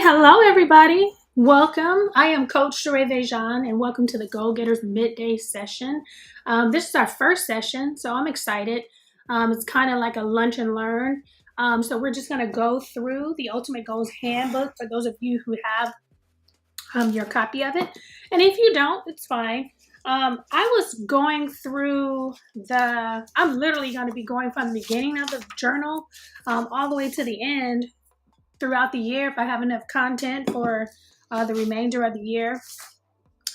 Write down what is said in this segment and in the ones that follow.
Hello everybody. Welcome. I am Coach Sheree Vejan, and welcome to the Go Getters Midday Session. This is our first session, so I'm excited. It's kind of like a lunch and learn. So we're just going to go through the Ultimate Goals Handbook for those of you who have your copy of it. And if you don't, it's fine. I was going through I'm literally going to be going from the beginning of the journal all the way to the end throughout the year if I have enough content for the remainder of the year.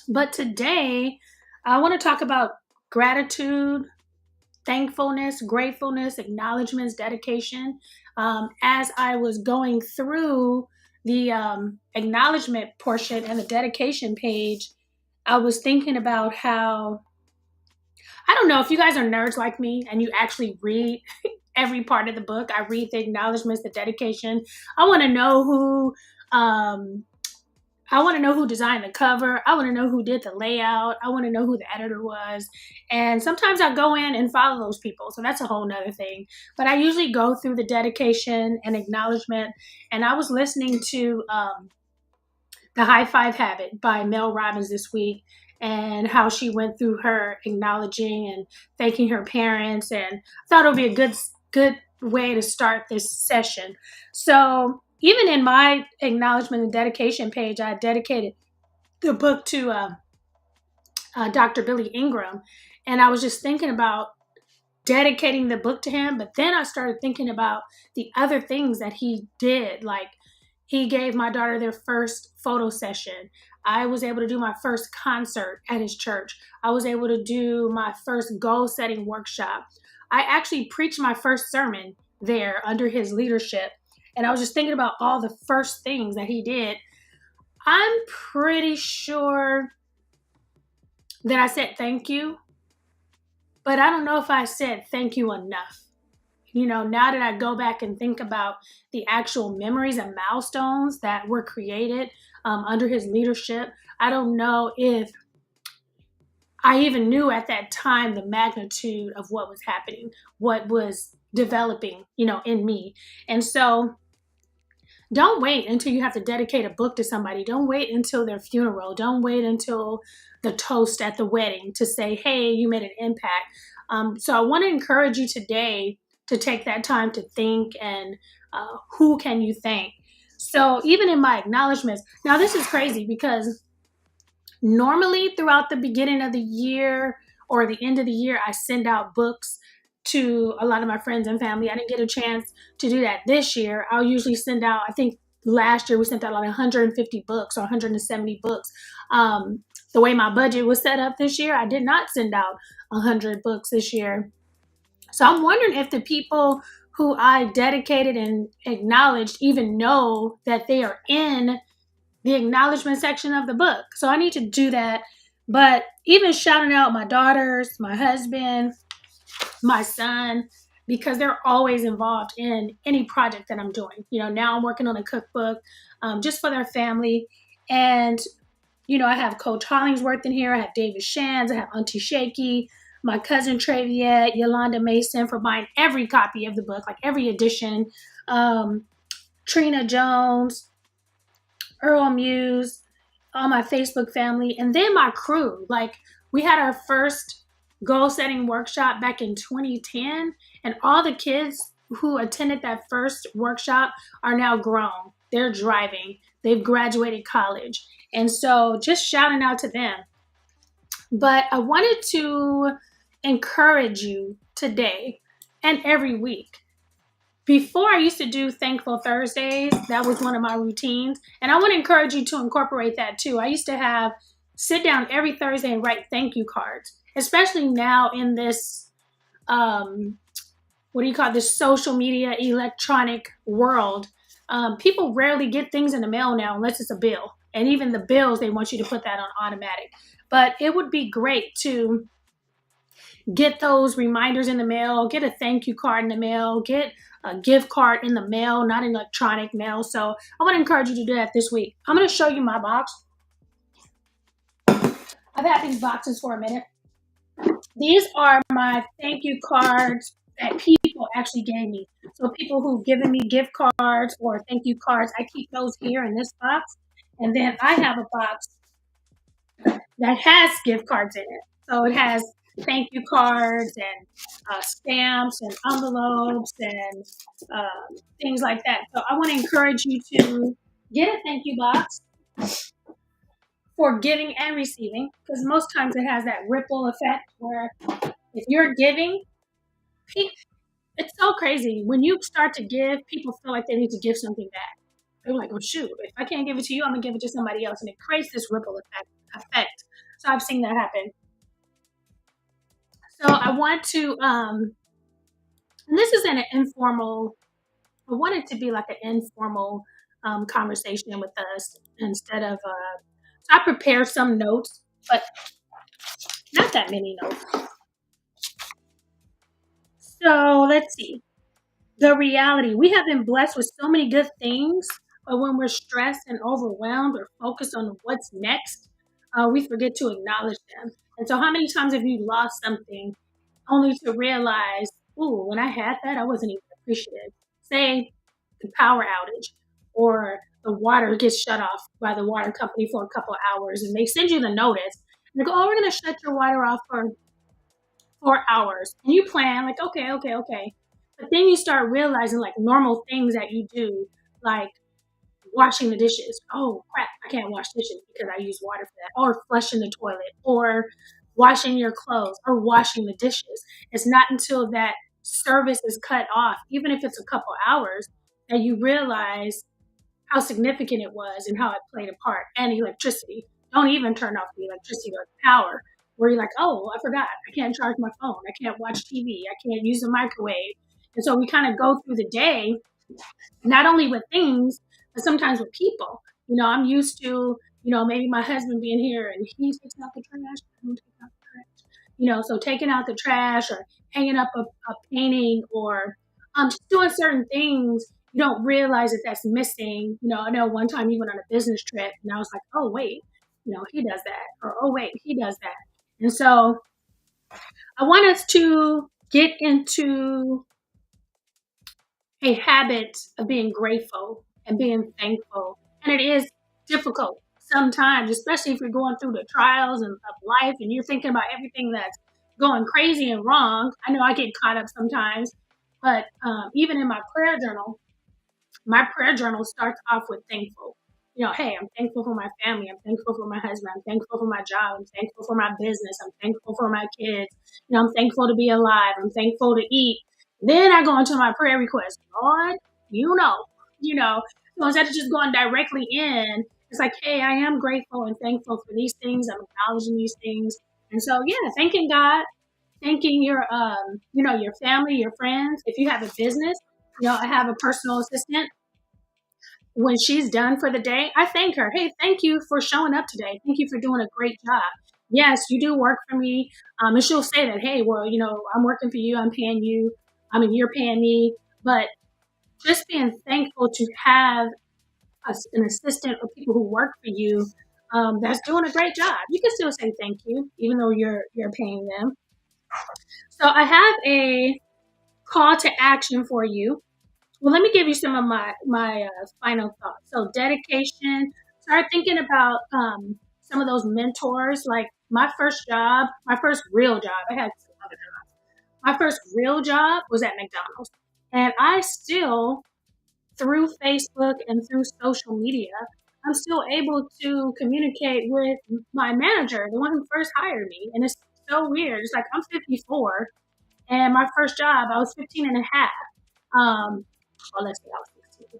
But today, I want to talk about gratitude, thankfulness, gratefulness, acknowledgments, dedication. As I was going through the acknowledgement portion and the dedication page, I was thinking about how I don't know if you guys are nerds like me and you actually read every part of the book. I read the acknowledgments, the dedication. I want to know who I want to know who designed the cover. I want to know who did the layout. I want to know who the editor was. And sometimes I go in and follow those people. So that's a whole nother thing. But I usually go through the dedication and acknowledgement. And I was listening to The High Five Habit by Mel Robbins this week, and how she went through her acknowledging and thanking her parents. And I thought it would be a good way to start this session. So even in my acknowledgement and dedication page, I dedicated the book to Dr. Billy Ingram. And I was just thinking about dedicating the book to him. But then I started thinking about the other things that he did. Like he gave my daughter their first photo session. I was able to do my first concert at his church. I was able to do my first goal setting workshop. I actually preached my first sermon there under his leadership. And I was just thinking about all the first things that he did. I'm pretty sure that I said thank you, but I don't know if I said thank you enough. Now that I go back and think about the actual memories and milestones that were created under his leadership, I don't know if I even knew at that time the magnitude of what was happening, what was developing, in me. And so don't wait until you have to dedicate a book to somebody. Don't wait until their funeral. Don't wait until the toast at the wedding to say, hey, you made an impact. So I want to encourage you today to take that time to think and who can you thank? So even in my acknowledgments, now this is crazy because normally throughout the beginning of the year or the end of the year, I send out books to a lot of my friends and family. I didn't get a chance to do that this year. I'll usually send out, I think last year we sent out like 150 books or 170 books. The way my budget was set up this year, I did not send out 100 books this year. So I'm wondering if the people who I dedicated and acknowledged even know that they are in the acknowledgement section of the book. So I need to do that. But even shouting out my daughters, my husband, my son, because they're always involved in any project that I'm doing. Now I'm working on a cookbook just for their family. And, I have Coach Hollingsworth in here. I have David Shands. I have Auntie Shaky, my cousin Traviette, Yolanda Mason for buying every copy of the book, like every edition. Trina Jones, Earl Muse, all my Facebook family, and then my crew. Like we had our first goal setting workshop back in 2010, and all the kids who attended that first workshop are now grown. They're driving. They've graduated college. And so just shouting out to them. But I wanted to encourage you today and every week. Before I used to do Thankful Thursdays, that was one of my routines. And I want to encourage you to incorporate that too. I used to sit down every Thursday and write thank you cards, especially now in this, this social media, electronic world. People rarely get things in the mail now unless it's a bill. And even the bills, they want you to put that on automatic. But it would be great to get those reminders in the mail, get a thank you card in the mail, get a gift card in the mail, not in electronic mail. So I want to encourage you to do that this week. I'm going to show you my box. I've had these boxes for a minute. These are my thank you cards that people actually gave me. So people who've given me gift cards or thank you cards, I keep those here in this box. And then I have a box that has gift cards in it. So it has thank you cards and stamps and envelopes and things like that. So I want to encourage you to get a thank you box for giving and receiving, because most times it has that ripple effect where if you're giving, it's so crazy. When you start to give, people feel like they need to give something back. They're like, oh, shoot, if I can't give it to you, I'm going to give it to somebody else. And it creates this ripple effect. So I've seen that happen. So I want to, and this is an informal, I want it to be like an informal conversation with us instead of, so I prepared some notes, but not that many notes. So let's see. The reality, we have been blessed with so many good things, but when we're stressed and overwhelmed or focused on what's next, we forget to acknowledge them. And so, how many times have you lost something only to realize, ooh, when I had that, I wasn't even appreciative? Say the power outage or the water gets shut off by the water company for a couple of hours and they send you the notice. And they go, oh, we're going to shut your water off for 4 hours. And you plan, like, okay. But then you start realizing, like, normal things that you do, like washing the dishes. Oh, crap, I can't wash dishes because I use water for that. Or flushing the toilet, or washing your clothes, or washing the dishes. It's not until that service is cut off, even if it's a couple hours, that you realize how significant it was and how it played a part. And electricity. Don't even turn off the electricity or the power, where you're like, oh, I forgot. I can't charge my phone. I can't watch TV. I can't use the microwave. And so we kind of go through the day, not only with things, but sometimes with people. I'm used to, maybe my husband being here and he takes out the trash. I don't take out the trash. So taking out the trash or hanging up a painting or just doing certain things, you don't realize that that's missing. I know one time he went on a business trip and I was like, oh, wait, he does that. Or, oh, wait, he does that. And so I want us to get into a habit of being grateful and being thankful. And it is difficult sometimes, especially if you're going through the trials of life and you're thinking about everything that's going crazy and wrong. I know I get caught up sometimes, but even in my prayer journal starts off with thankful. Hey, I'm thankful for my family. I'm thankful for my husband. I'm thankful for my job. I'm thankful for my business. I'm thankful for my kids. I'm thankful to be alive. I'm thankful to eat. Then I go into my prayer request. Lord, so instead of just going directly in, it's like, hey, I am grateful and thankful for these things. I'm acknowledging these things. And so, yeah, thanking God, thanking your, your family, your friends. If you have a business, I have a personal assistant. When she's done for the day, I thank her. Hey, thank you for showing up today. Thank you for doing a great job. Yes, you do work for me. And she'll say that, hey, well, I'm working for you. I'm paying you. You're paying me. But just being thankful to have an assistant or people who work for you that's doing a great job. You can still say thank you, even though you're paying them. So I have a call to action for you. Well, let me give you some of my final thoughts. So dedication. Start thinking about some of those mentors. Like my first real job. I had some other jobs. My first real job was at McDonald's, and I still, through Facebook and through social media, I'm still able to communicate with my manager, the one who first hired me. And it's so weird. It's like I'm 54, and my first job, I was 15 and a half. Well, let's say I was 16.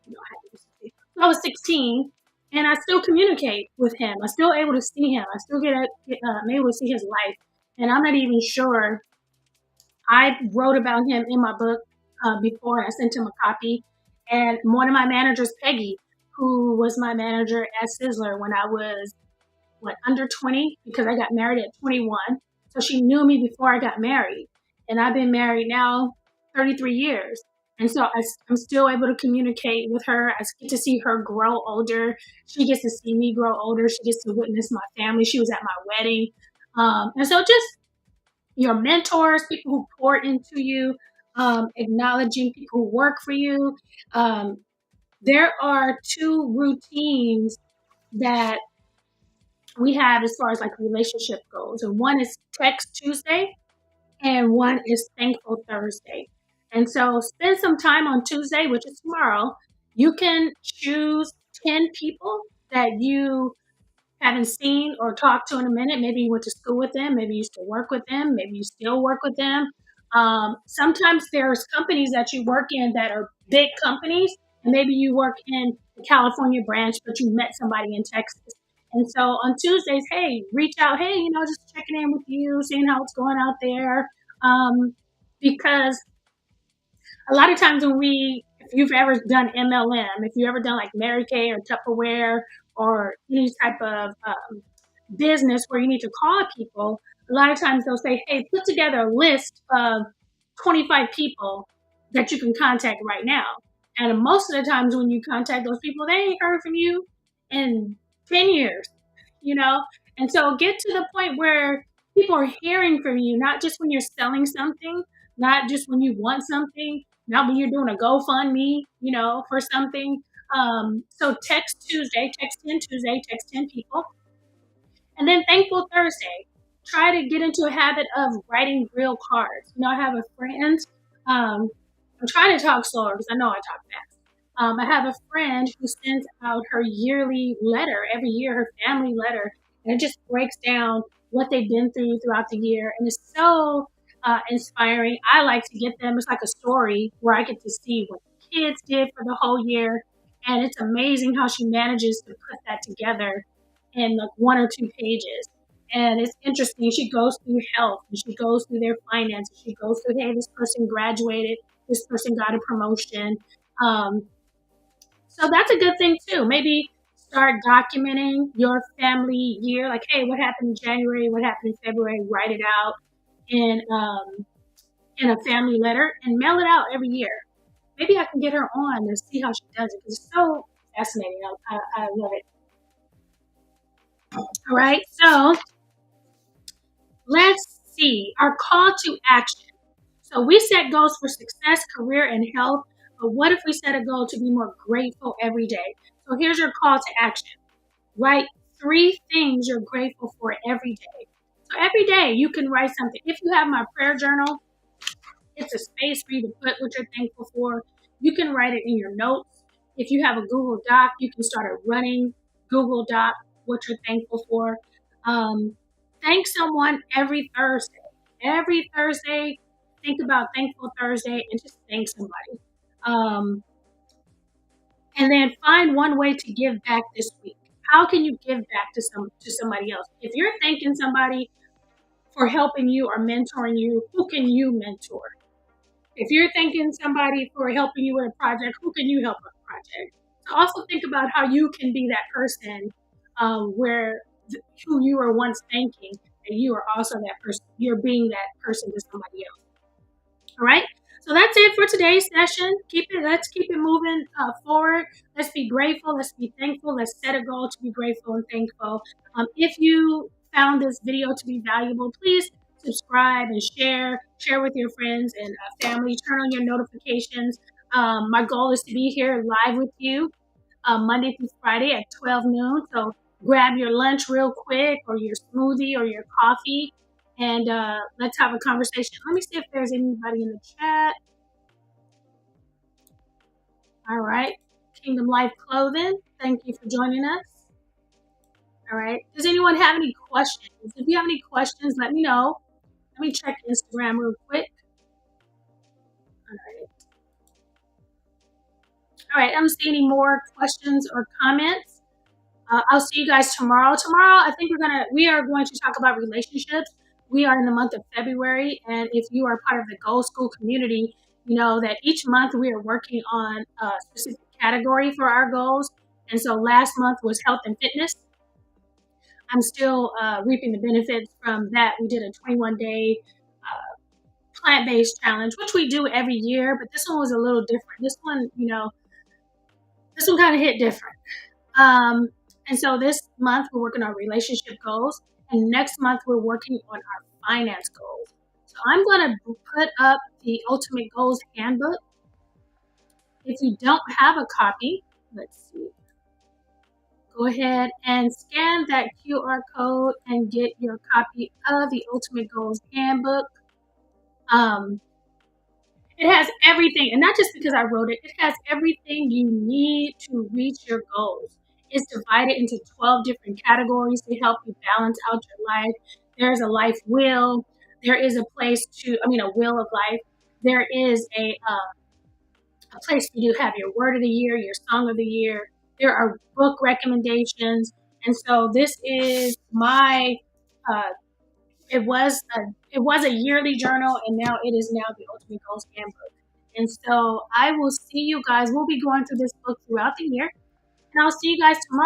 I had to be 16. So I was 16, and I still communicate with him. I'm still able to see him. I still I'm able to see his life. And I'm not even sure. I wrote about him in my book before, and I sent him a copy. And one of my managers, Peggy, who was my manager at Sizzler when I was, under 20, because I got married at 21. So she knew me before I got married. And I've been married now 33 years. And so I'm still able to communicate with her. I get to see her grow older. She gets to see me grow older. She gets to witness my family. She was at my wedding. And so just your mentors, people who pour into you, acknowledging people who work for you. Um, there are two routines that we have as far as like relationship goes, and one is Text Tuesday, and one is Thankful Thursday. And so spend some time on Tuesday, which is tomorrow. You can choose 10 people that you haven't seen or talked to in a minute. Maybe you went to school with them, maybe you used to work with them, maybe you still work with them. Sometimes there's companies that you work in that are big companies, and maybe you work in the California branch, but you met somebody in Texas. And so on Tuesdays, hey, reach out, hey, just checking in with you, seeing how it's going out there. Because a lot of times if you've ever done MLM, if you've ever done like Mary Kay or Tupperware or any type of business where you need to call people, a lot of times they'll say, hey, put together a list of 25 people that you can contact right now. And most of the times when you contact those people, they ain't heard from you in 10 years, you know? And so get to the point where people are hearing from you, not just when you're selling something, not just when you want something, not when you're doing a GoFundMe, for something. So text Tuesday, text 10 Tuesday, text 10 people. And then Thankful Thursday, try to get into a habit of writing real cards. I have a friend, I'm trying to talk slower because I know I talk fast. I have a friend who sends out her yearly letter every year, her family letter, and it just breaks down what they've been through throughout the year. And it's so inspiring. I like to get them, it's like a story where I get to see what the kids did for the whole year. And it's amazing how she manages to put that together in like one or two pages. And it's interesting. She goes through health and she goes through their finances. She goes through, hey, this person graduated, this person got a promotion. Um, so that's a good thing too. Maybe start documenting your family year. Like, hey, what happened in January? What happened in February? Write it out in a family letter and mail it out every year. Maybe I can get her on and see how she does it because it's so fascinating. I love it. All right. So let's see our call to action. So we set goals for success, career, and health. But what if we set a goal to be more grateful every day? So here's your call to action. Write 3 things you're grateful for every day. So every day you can write something. If you have my prayer journal, it's a space for you to put what you're thankful for. You can write it in your notes. If you have a Google Doc, you can start a running Google Doc, what you're thankful for. Um, Thank someone every Thursday. Every Thursday, think about Thankful Thursday and just thank somebody. Um, and then find one way to give back this week. How can you give back to somebody else? If you're thanking somebody for helping you or mentoring you, who can you mentor? If you're thanking somebody for helping you with a project, who can you help with a project? So also think about how you can be that person where who you were once thanking, and you are also that person. You're being that person to somebody else. All right. So that's it for today's session. Let's keep it moving forward. Let's be grateful. Let's be thankful. Let's set a goal to be grateful and thankful. If you found this video to be valuable, please subscribe and share with your friends and family. Turn on your notifications. My goal is to be here live with you Monday through Friday at 12 noon. So grab your lunch real quick, or your smoothie, or your coffee, and let's have a conversation. Let me see if there's anybody in the chat. All right. Kingdom Life Clothing, thank you for joining us. All right. Does anyone have any questions? If you have any questions, let me know. Let me check Instagram real quick. All right. All right. I don't see any more questions or comments. I'll see you guys tomorrow. Tomorrow, I think we are going to talk about relationships. We are in the month of February, and if you are part of the Goal School community, you know that each month we are working on a specific category for our goals. And so last month was health and fitness. I'm still reaping the benefits from that. We did a 21-day plant-based challenge, which we do every year, but this one was a little different. This one kind of hit different. And so this month we're working on relationship goals, and next month we're working on our finance goals. So I'm going to put up the Ultimate Goals Handbook. If you don't have a copy, let's see, go ahead and scan that QR code and get your copy of the Ultimate Goals Handbook. Um, it has everything, and not just because I wrote it, it has everything you need to reach your goals. It's divided into 12 different categories to help you balance out your life. There's a life wheel. There is a place to, I mean, a wheel of life. There is a place for you to have your word of the year, your song of the year. There are book recommendations. And so this is my uh, it was a yearly journal, and now it is now the Ultimate Goals Handbook. And so I will see you guys. We'll be going through this book throughout the year, and I'll see you guys tomorrow.